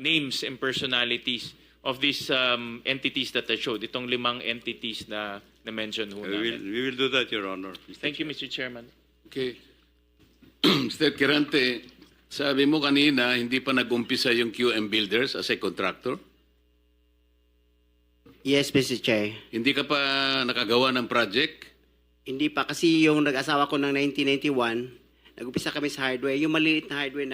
names and personalities of these entities that I showed, itong 5 entities na na-mention ho namin. We will do that, Your Honor. Thank you, Mr. Chairman. Okay. Mr. Kirante, sabi mo kanina, hindi pa nag-umpisa yung QM Builders as a contractor? Yes, Mr. Chair. Hindi ka pa nakagawa ng project? Hindi pa kasi yung nag-asawa ko ng 1991, nag-upisa kami sa hardware. Yung maliit na hardware,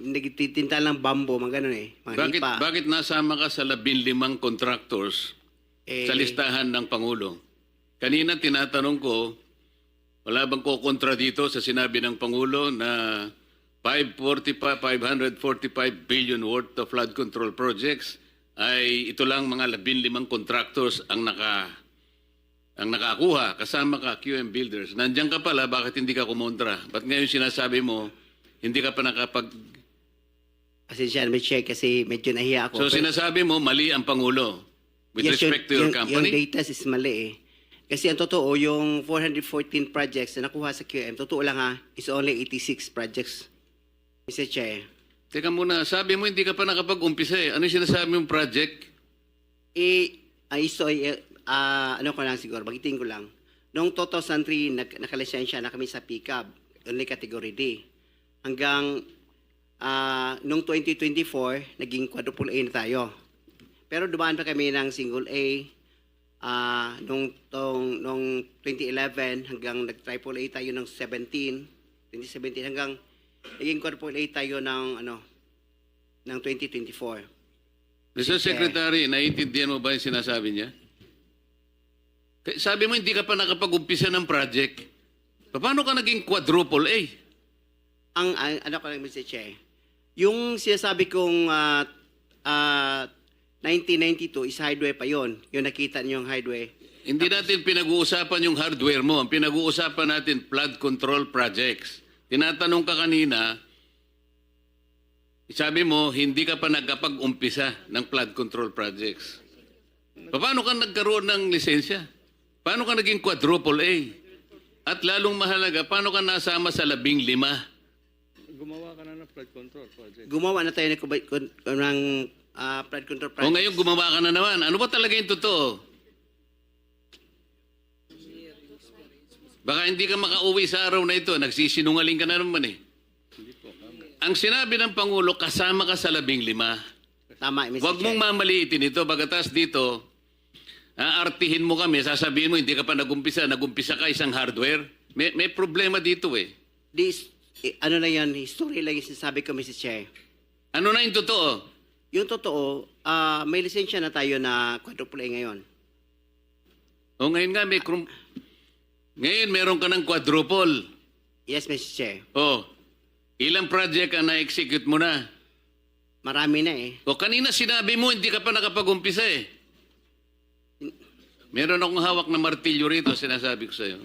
nagtitinta lang bambo, mga ganun eh. Mga lipa. Bakit nasama ka sa 15 contractors sa listahan ng Pangulo? Kanina tinatanong ko, wala bang kukontra dito sa sinabi ng Pangulo na 545 billion worth of flood control projects ay ito lang mga 15 contractors ang nakakuha, kasama ka, QM Builders. Nandiyan ka pala, bakit hindi ka kumontra? Ba't ngayon sinasabi mo, hindi ka pa nakapag... Pasensya na, Mr. Chair, kasi medyo nahiya ako. So sinasabi mo, mali ang Pangulo with respect to your company? Yung data is mali eh. Kasi ang totoo, yung 414 projects na nakuha sa QM, totoo lang ha, is only 86 projects, Mr. Chair. Teka muna, sabi mo hindi ka pa nakapag-umpisa eh. Ano yung sinasabi mong project? Ano ko lang siguro, bagitin ko lang. Noong 2003, nakalisensya na kami sa pickup, only category D. Hanggang noong 2024, naging quadruple A na tayo. Pero dumaan pa kami ng single A. Noong 2011, hanggang nag-triple A tayo ng 2017 hanggang naging quadruple A tayo ng 2024. Mr. Secretary, naiintindihan mo ba yung sinasabi niya? Sabi mo hindi ka pa nakapag-umpisa ng project. Paano ka naging quadruple A? Ano ko lang, Mr. Chair, yung sinasabi kong 1992 is hardware pa yon. Yung nakita niyo yung hardware. Hindi natin pinag-uusapan yung hardware mo. Ang pinag-uusapan natin, flood control projects. Tinatanong ka kanina, sabi mo, hindi ka pa nagkapag-umpisa ng flood control projects. Paano ka nagkaroon ng lisensya? Paano ka naging quadruple A? At lalong mahalaga, paano ka nasama sa 15? Gumawa ka na ng flood control project. Gumawa na tayo ng flood control project. O ngayon gumawa ka na naman. Ano ba talaga yung totoo? Baka hindi ka makauwi sa araw na ito. Nagsisinungaling ka na naman eh. Ang sinabi ng Pangulo, kasama ka sa 15. Tama, Mr. Huwag mong Chair. mamaliitin ito. Bagatas dito, aartihin mo kami, sasabihin mo, hindi ka pa nagumpisa ka isang hardware. May problema dito eh. Ano na yan, history lang yung sinasabi ko, Mr. Chair. Ano na yung totoo? Yung totoo, may lisensya na tayo na quadruple A ngayon. O ngayon nga, ngayon meron ka ng quadruple. Yes, Mr. Chair. O, ilang project ang na-execute mo na? Marami na eh. O kanina sinabi mo, hindi ka pa nakapag-umpisa eh. Meron akong hawak na martilyo rito, sinasabi ko sa'yo.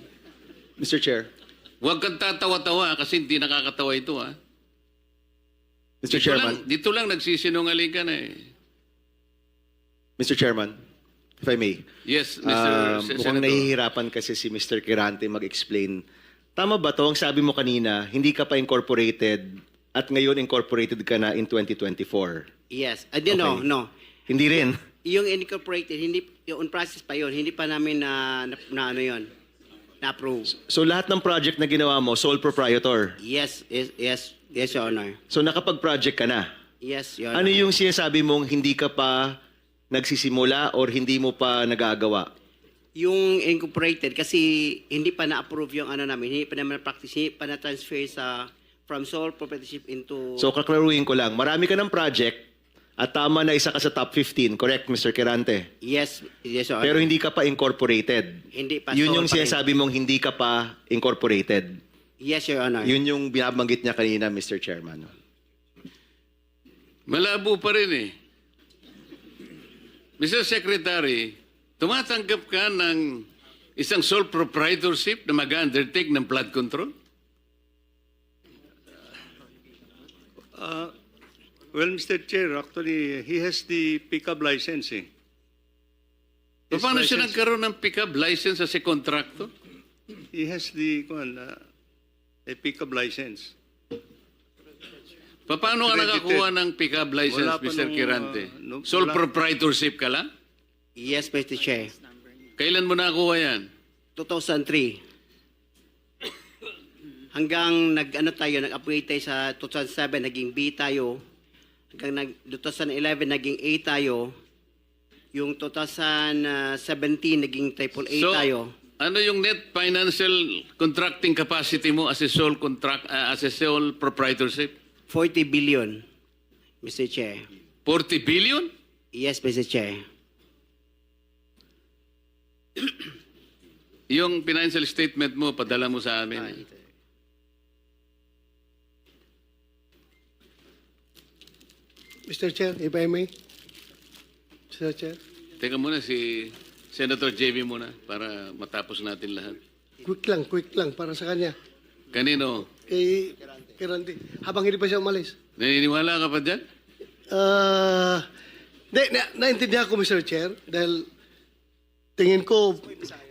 Mr. Chair. Huwag kang tatawa-tawa kasi hindi nakakatawa ito ha. Mr. Chairman. Dito lang nagsisinungaling ka na eh. Mr. Chairman, if I may. Yes, Mr. Mukhang Senator. nahihirapan kasi si Mr. Kirante mag-explain. Tama ba to? Ang sabi mo kanina, hindi ka pa incorporated at ngayon incorporated ka na in 2024. Yes. Okay. No. Hindi rin. Yung incorporated, yung on process pa yon, hindi pa namin na-approve. So lahat ng project na ginawa mo, sole proprietor. Yes, Your Honor. So nakapag-project ka na. Yes, Your Honor. Ano yung sinasabi mong hindi ka pa nagsisimula or hindi mo pa nagagawa? Yung incorporated, kasi hindi pa na-approve yung namin, hindi pa naman na-practice, hindi pa na-transfer from sole proprietorship into... So kaklaruhin ko lang, marami ka ng project at tama na isa ka sa top 15, correct, Mr. Kirante? Yes, Your Honor. Pero hindi ka pa incorporated. Hindi pa. Yun sole yung pa rin. sinasabi mong hindi ka pa incorporated. Yes, Your Honor. Yun yung binabanggit niya kanina, Mr. Chairman. Malabo pa rin eh. Mr. Secretary, tumatanggap ka ng isang sole proprietorship na mag-undertake ng flood control? Well, Mr. Chair, actually, he has the pickup license. His Paano siya license- nagkaroon ng pick-up license as a contractor? He has the a pickup license. Paano ka Accredited. nakakuha ng pick-up license, Wala pa Mr. nung, Kirante? no- Sole wala- proprietorship ka lang? Yes, Mr. Chair. Kailan mo nakakuha yan? 2003. Hanggang nag-upgrade tayo sa 2007, naging B tayo. Hanggang 2011, naging A tayo. Yung 2017, naging triple A tayo. Ano yung net financial contracting capacity mo as a sole proprietorship? 40 billion, Mr. Chair. 40 billion? Yes, Mr. Chair. Yung financial statement mo, padala mo sa amin. Mr. Chair, if I may. Mr. Chair, Teka muna, si Senator JB muna para matapos natin lahat. quick lang para sa kanya. Kanino? Kay Randy. Habang hindi pa siya umalis. Naniniwala ka pa dyan? Naintindihan ko, Mr. Chair, dahil tingin ko,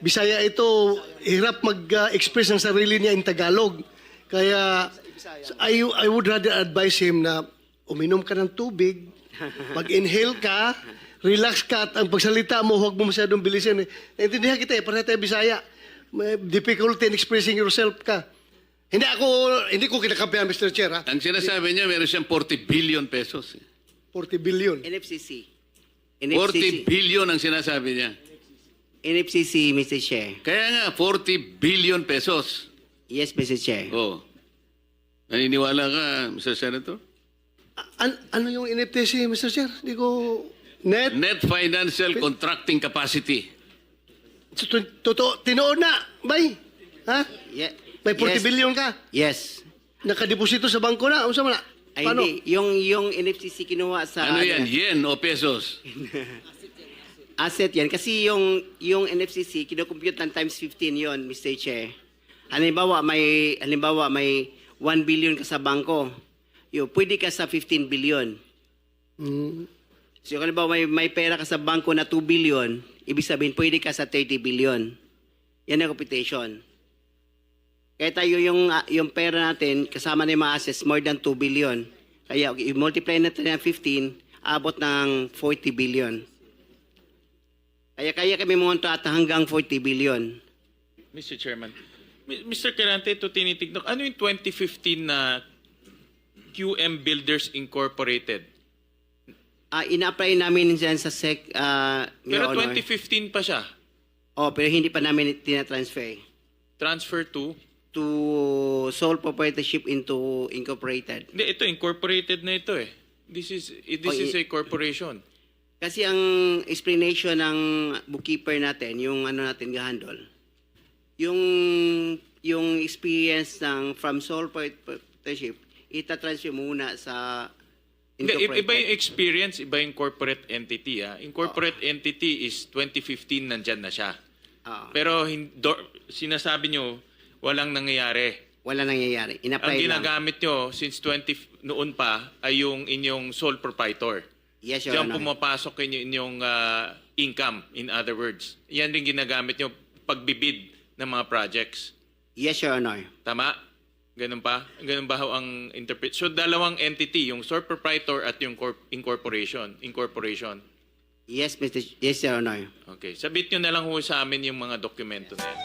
Bisaya ito, hirap mag-express ng sarili niya in Tagalog. Kaya, I would rather advise him na uminom ka ng tubig, mag-inhale ka, relax ka, at ang pagsalita mo, huwag mo masyadong bilisin. Naintindihan kita para tayo Bisaya. May difficulty in expressing yourself ka. Hindi ko kinakampihan, Mr. Chair, ha? Ang sinasabi niya, meron siyang 40 billion pesos. 40 billion. NFCC. 40 billion ang sinasabi niya. NFCC, Mr. Chair. Kaya nga, 40 billion pesos. Yes, Mr. Chair. Oh. Naniniwala ka, Mr. Senator? Ano yung NFTC, Mr. Chair? Hindi ko... Net? Net financial contracting capacity. Totoo, tinoon na, bay. Ha? Yeah. May 40 Yes. billion ka. Yes. Nakadeposito sa bangko na. Unsa man na? Ay, Paano? hindi. Yung NFCC kinuha sa... Ano yan? Yen o pesos? Asset yan. Kasi yung NFCC, kinocompute ng times 15 yon, Mr. Chair. Halimbawa, may 1 billion ka sa bangko. Pwede ka sa 15 billion. Mm. So, halimbawa, may pera ka sa bangko na 2 billion, ibig sabihin, pwede ka sa 30 billion. Yan ang computation. Kaya tayo yung pera natin, kasama na yung mga assets, more than 2 billion. Kaya, i-multiply natin ng 15, abot ng 40 billion. Kaya kami monta at hanggang 40 billion. Mr. Chairman. Mr. Kirante, ito tinitignan. Ano yung 2015 na QM Builders Incorporated? Ina-apply namin dyan sa SEC, Pero Your Honor. 2015 pa siya. Pero hindi pa namin tinatransfer Transfer to? to sole proprietorship into incorporated. Hindi, ito, incorporated na ito eh. This is a corporation. Kasi ang explanation ng bookkeeper natin, yung ano natin gahandol, yung experience from sole proprietorship, itatransfer muna sa Hindi, incorporated. iba yung experience, iba yung corporate entity. Incorporate entity is 2015 nandyan na siya. Pero sinasabi nyo, walang nangyayari. Wala nangyayari. Ang Ina-apply lang. ginagamit nyo since noon pa ay yung inyong sole proprietor. Yes, Your Diyan Honor. pumapasok inyong income, in other words. Yan rin ginagamit nyo pagbibid ng mga projects. Yes, Your Honor. Tama? Ganun pa? Ganun ba ho ang interpret? So, dalawang entity, yung sole proprietor at yung incorporation. Yes, Your Honor. Okay. Sabit nyo na lang ho sa amin yung mga dokumento na yan.